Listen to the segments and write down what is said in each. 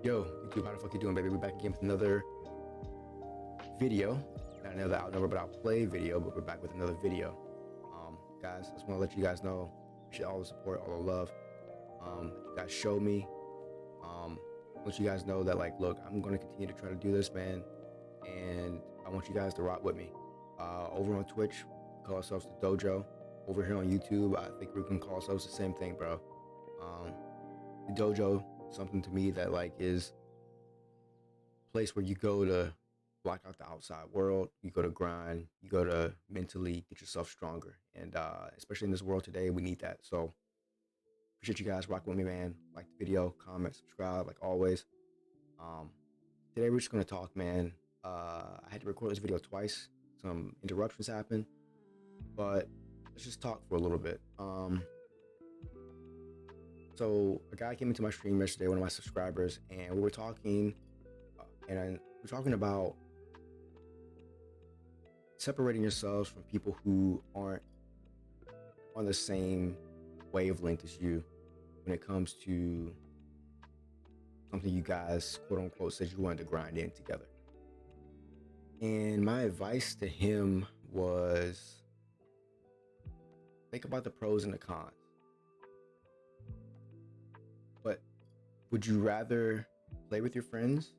Yo, YouTube, how the fuck you doing, baby? We're back again with another video. Not another outnumber but outplay video, but we're back with another video. Guys, I just want to let you guys know, appreciate all the support, all the love. You guys show me. Let you guys know that, like, look, I'm gonna continue to try to do this, man, and I want you guys to rock with me. Over on Twitch, we call ourselves the Dojo. Over here on YouTube, I think we can call ourselves the same thing, bro. The Dojo, something to me that like is place where you go to block out the outside world, you go to grind, you go to mentally get yourself stronger, and especially in this world today, we need that. So appreciate you guys rocking with me, man. Like the video, comment, subscribe, like always. um Today we're just gonna talk, man. I had to record this video twice, some interruptions happened, but let's just talk for a little bit. So a guy came into my stream yesterday, one of my subscribers, and we were talking, we're talking about separating yourselves from people who aren't on the same wavelength as you when it comes to something you guys quote unquote said you wanted to grind in together. And my advice to him was think about the pros and the cons. But would you rather play with your friends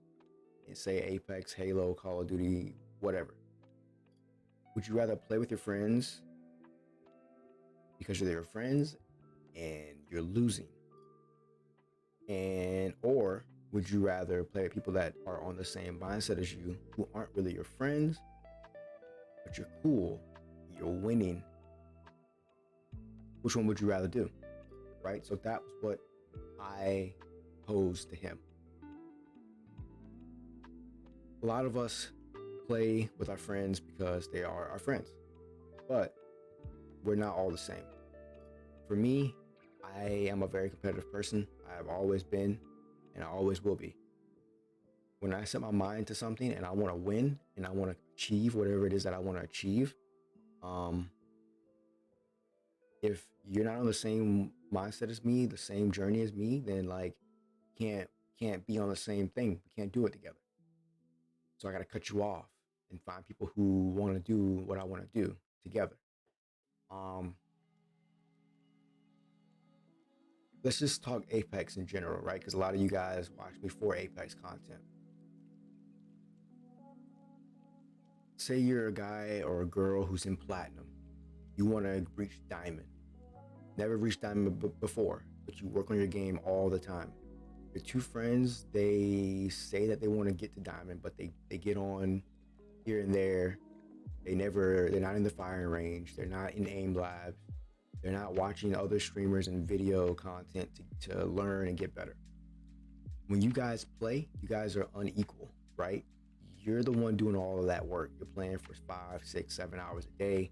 and say Apex, Halo, Call of Duty, whatever? Would you rather play with your friends because you're your friends and you're losing? And or would you rather play with people that are on the same mindset as you, who aren't really your friends, but you're cool, you're winning? Which one would you rather do? Right? So that was what I posed to him. A lot of us play with our friends because they are our friends, but we're not all the same. For me, I am a very competitive person. I have always been, and I always will be. When I set my mind to something and I want to win and I want to achieve whatever it is that I want to achieve, if you're not on the same mindset as me, the same journey as me, then like can't be on the same thing. We can't do it together. So I got to cut you off and find people who want to do what I want to do together. Let's just talk Apex in general, right? Because a lot of you guys watch me for Apex content. Say you're a guy or a girl who's in platinum. You want to reach diamond. Never reached diamond before, but you work on your game all the time. Your two friends, they say that they want to get to diamond, but they get on here and there. They're not in the firing range. They're not in aim labs. They're not watching other streamers and video content to learn and get better. When you guys play, you guys are unequal, right? You're the one doing all of that work. You're playing for 5, 6, 7 hours a day.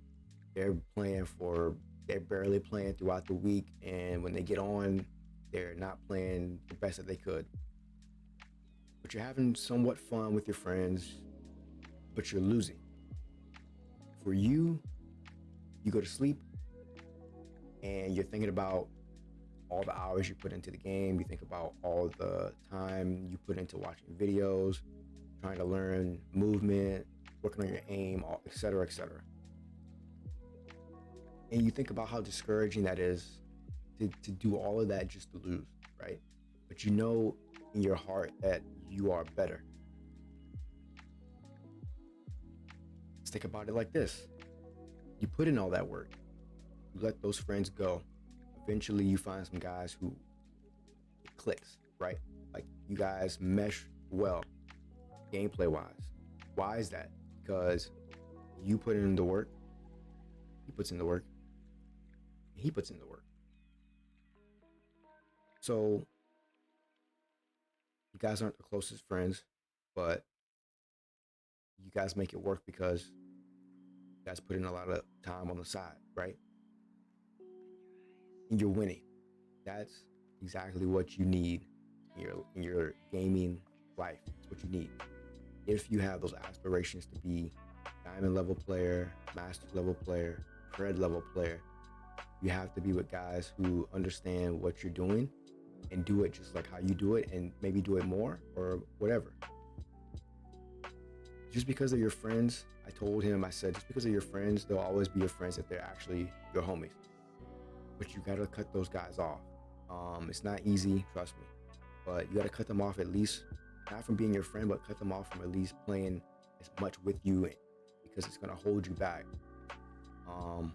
They're barely playing throughout the week. And when they get on, they're not playing the best that they could. But you're having somewhat fun with your friends, but you're losing. For you, you go to sleep and you're thinking about all the hours you put into the game. You think about all the time you put into watching videos, trying to learn movement, working on your aim, et cetera, et cetera. And you think about how discouraging that is to do all of that just to lose, right? But you know in your heart that you are better. Let's think about it like this. You put in all that work. You let those friends go. Eventually you find some guys who it clicks, right? Like you guys mesh well, gameplay wise. Why is that? Because you put in the work, he puts in the work, he puts in the work. So you guys aren't the closest friends, but you guys make it work because you guys put in a lot of time on the side, right? And you're winning. That's exactly what you need in your gaming life. It's what you need. If you have those aspirations to be diamond level player, master level player, red level player, you have to be with guys who understand what you're doing and do it just like how you do it, and maybe do it more or whatever. Just because they're your friends, I told him, I said, just because they're your friends, they'll always be your friends if they're actually your homies. But you gotta cut those guys off. It's not easy, trust me, but you gotta cut them off, at least not from being your friend, but cut them off from at least playing as much with you, because it's gonna hold you back. Um,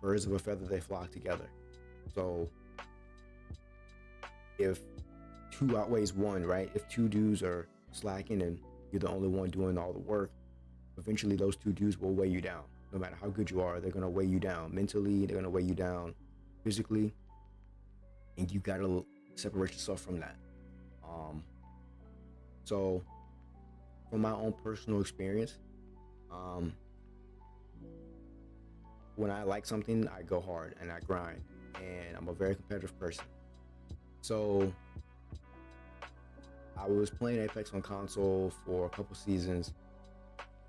Birds of a feather, they flock together. So if two outweighs one, right? If two dudes are slacking and you're the only one doing all the work, eventually those two dudes will weigh you down. No matter how good you are, they're gonna weigh you down mentally. They're gonna weigh you down physically, and you gotta separate yourself from that. Um, so, from my own personal experience, um, when I like something, I go hard and I grind, and I'm a very competitive person. So, I was playing Apex on console for a couple seasons,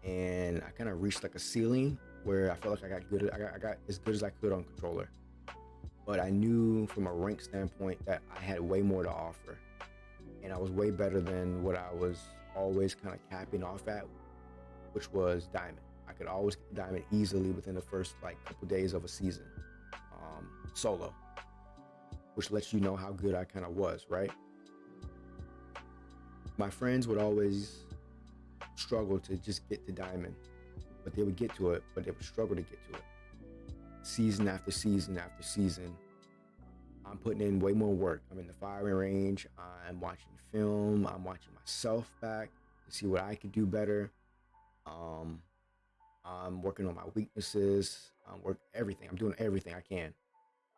and I kind of reached like a ceiling where I felt like I got as good as I could on controller. But I knew from a rank standpoint that I had way more to offer, and I was way better than what I was always kind of capping off at, which was diamond. I could always get diamond easily within the first like couple days of a season, solo, which lets you know how good I kind of was, right? My friends would always struggle to just get to diamond, but they would get to it, but they would struggle to get to it. Season after season after season, I'm putting in way more work. I'm in the firing range. I'm watching film. I'm watching myself back to see what I could do better. Um, I'm working on my weaknesses. Work everything. I'm doing everything I can,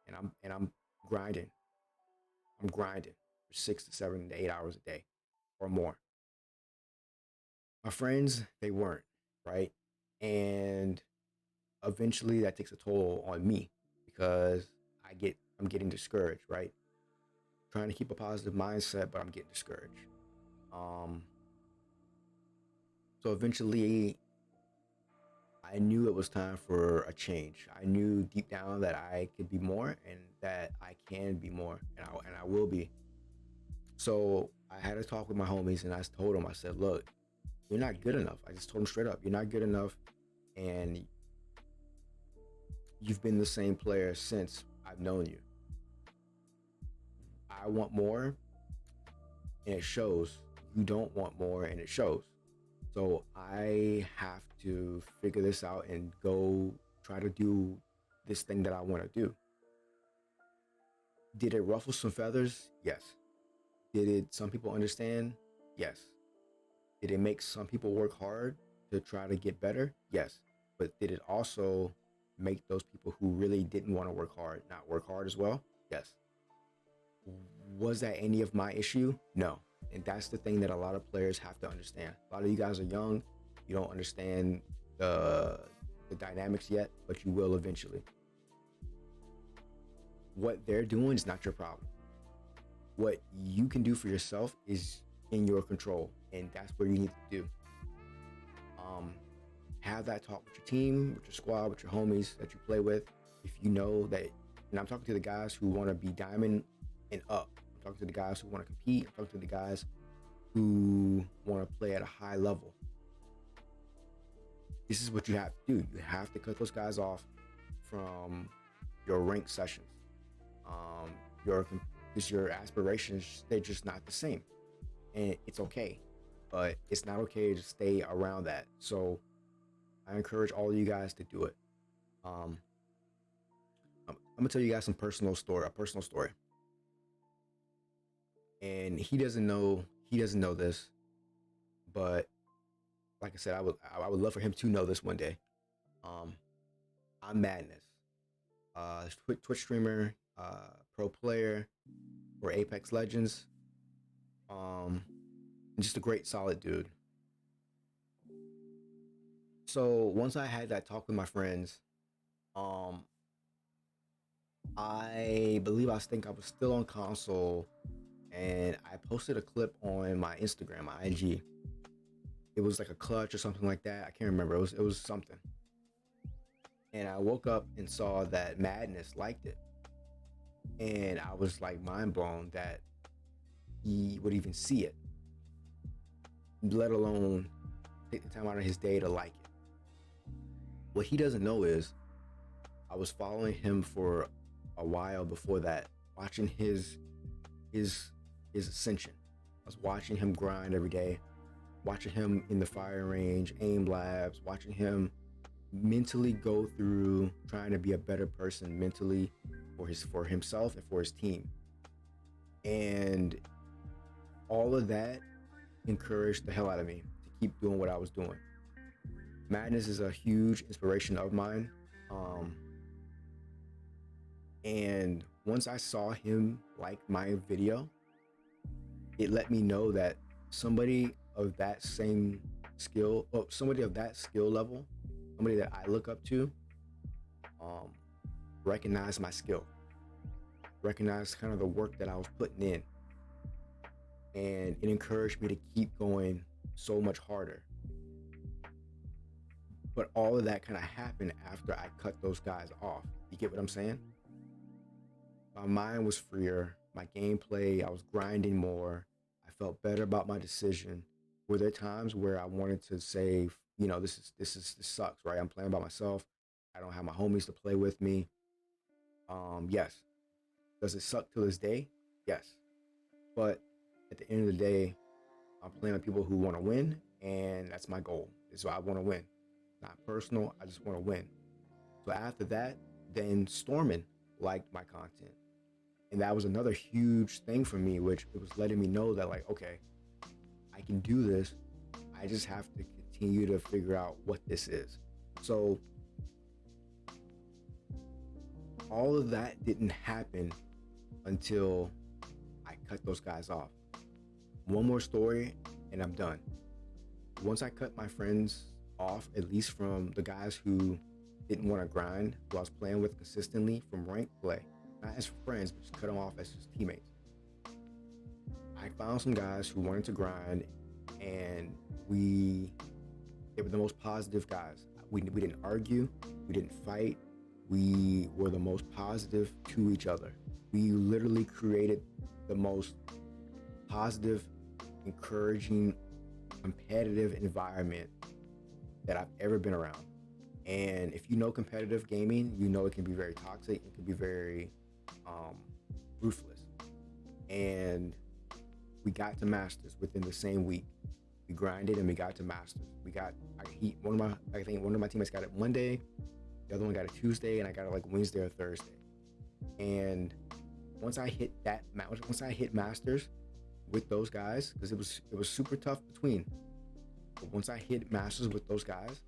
and I'm grinding. I'm grinding for 6 to 7 to 8 hours a day, or more. My friends, they weren't, right, and eventually that takes a toll on me, because I'm getting discouraged, right? Trying to keep a positive mindset, but I'm getting discouraged. Um, so eventually, I knew it was time for a change. I knew deep down that I could be more, and that I can be more, and I will be. So I had a talk with my homies, and I told them, I said, "Look, you're not good enough." I just told them straight up, "You're not good enough, and you've been the same player since I've known you. I want more, and it shows. You don't want more, and it shows. So I have to figure this out and go try to do this thing that I want to do." Did it ruffle some feathers? Yes. Did it some people understand? Yes. Did it make some people work hard to try to get better? Yes. But did it also make those people who really didn't want to work hard not work hard as well? Yes. Was that any of my issue? No. And that's the thing that a lot of players have to understand. A lot of you guys are young. You don't understand the dynamics yet, but you will eventually. What they're doing is not your problem. What you can do for yourself is in your control, and that's what you need to do. Um, have that talk with your team, with your squad, with your homies that you play with. If you know that, and I'm talking to the guys who want to be diamond and up. I'm talking to the guys who want to compete. I'm talking to the guys who want to play at a high level. This is what you have to do. You have to cut those guys off from your rank sessions. Um, your because your aspirations, they're just not the same, and it's okay, but it's not okay to stay around that. So I encourage all of you guys to do it. Um, I'm gonna tell you guys a personal story, and he doesn't know this, but like I said, I would love for him to know this one day. Um, I'm Madness, Twitch streamer, pro player for Apex Legends. Um, just a great, solid dude. So once I had that talk with my friends, um, I believe I was still on console, and I posted a clip on my Instagram, my IG. It was like a clutch or something like that. I can't remember. It was something. And I woke up and saw that Madness liked it. And I was like mind blown that he would even see it, let alone take the time out of his day to like it. What he doesn't know is I was following him for a while before that, watching his his ascension. I was watching him grind every day, watching him in the firing range, aim labs, watching him mentally go through trying to be a better person mentally for himself and for his team. And all of that encouraged the hell out of me to keep doing what I was doing. Madness is a huge inspiration of mine. Um, and once I saw him like my video, it let me know that somebody of that same skill, or somebody of that skill level, somebody that I look up to, um, recognized my skill, recognized kind of the work that I was putting in, and it encouraged me to keep going so much harder. But all of that kind of happened after I cut those guys off. You get what I'm saying? My mind was freer, my gameplay, I was grinding more, I felt better about my decision. Were there times where I wanted to say, you know, this sucks, right? I'm playing by myself. I don't have my homies to play with me. Yes. Does it suck to this day? Yes. But at the end of the day, I'm playing with people who want to win, and that's my goal. So I want to win. Not personal, I just want to win. So after that, then Stormin liked my content. And that was another huge thing for me, which it was letting me know that, like, okay, I can do this. I just have to continue to figure out what this is. So all of that didn't happen until I cut those guys off. One more story and I'm done. Once I cut my friends off, at least from the guys who didn't want to grind, who I was playing with consistently from ranked play, not as friends, but just cut them off as just teammates. I found some guys who wanted to grind, and they were the most positive guys. We didn't argue, we didn't fight, we were the most positive to each other. We literally created the most positive, encouraging, competitive environment that I've ever been around. And if you know competitive gaming, you know it can be very toxic, it can be very ruthless. And we got to Masters within the same week. We grinded and we got to Masters. I think one of my teammates got it Monday, the other one got it Tuesday, and I got it like Wednesday or Thursday. And once I hit Masters with those guys, because it was super tough between. But once I hit Masters with those guys,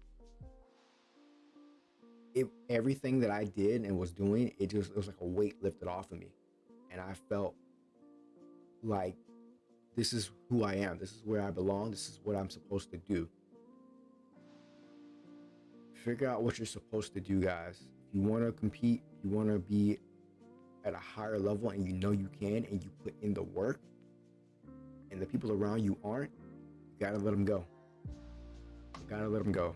everything that I did and was doing, it was like a weight lifted off of me, and I felt like this is who I am. This is where I belong. This is what I'm supposed to do. Figure out what you're supposed to do, guys. If you want to compete, if you want to be at a higher level and you know you can, and you put in the work, and the people around you aren't, you gotta let them go. You gotta let them go.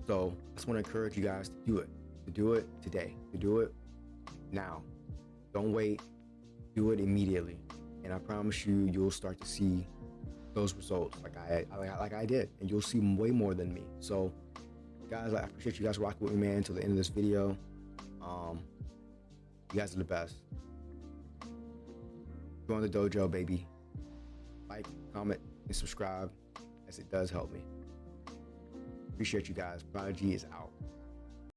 So I just want to encourage you guys to do it today, to do it now. Don't wait, do it immediately. And I promise you, you'll start to see those results like I did, and you'll see way more than me. So guys, I appreciate you guys rocking with me, man, until the end of this video. You guys are the best. Join the dojo, baby. Like, comment, and subscribe, as it does help me. Appreciate you guys. Prodigy is out.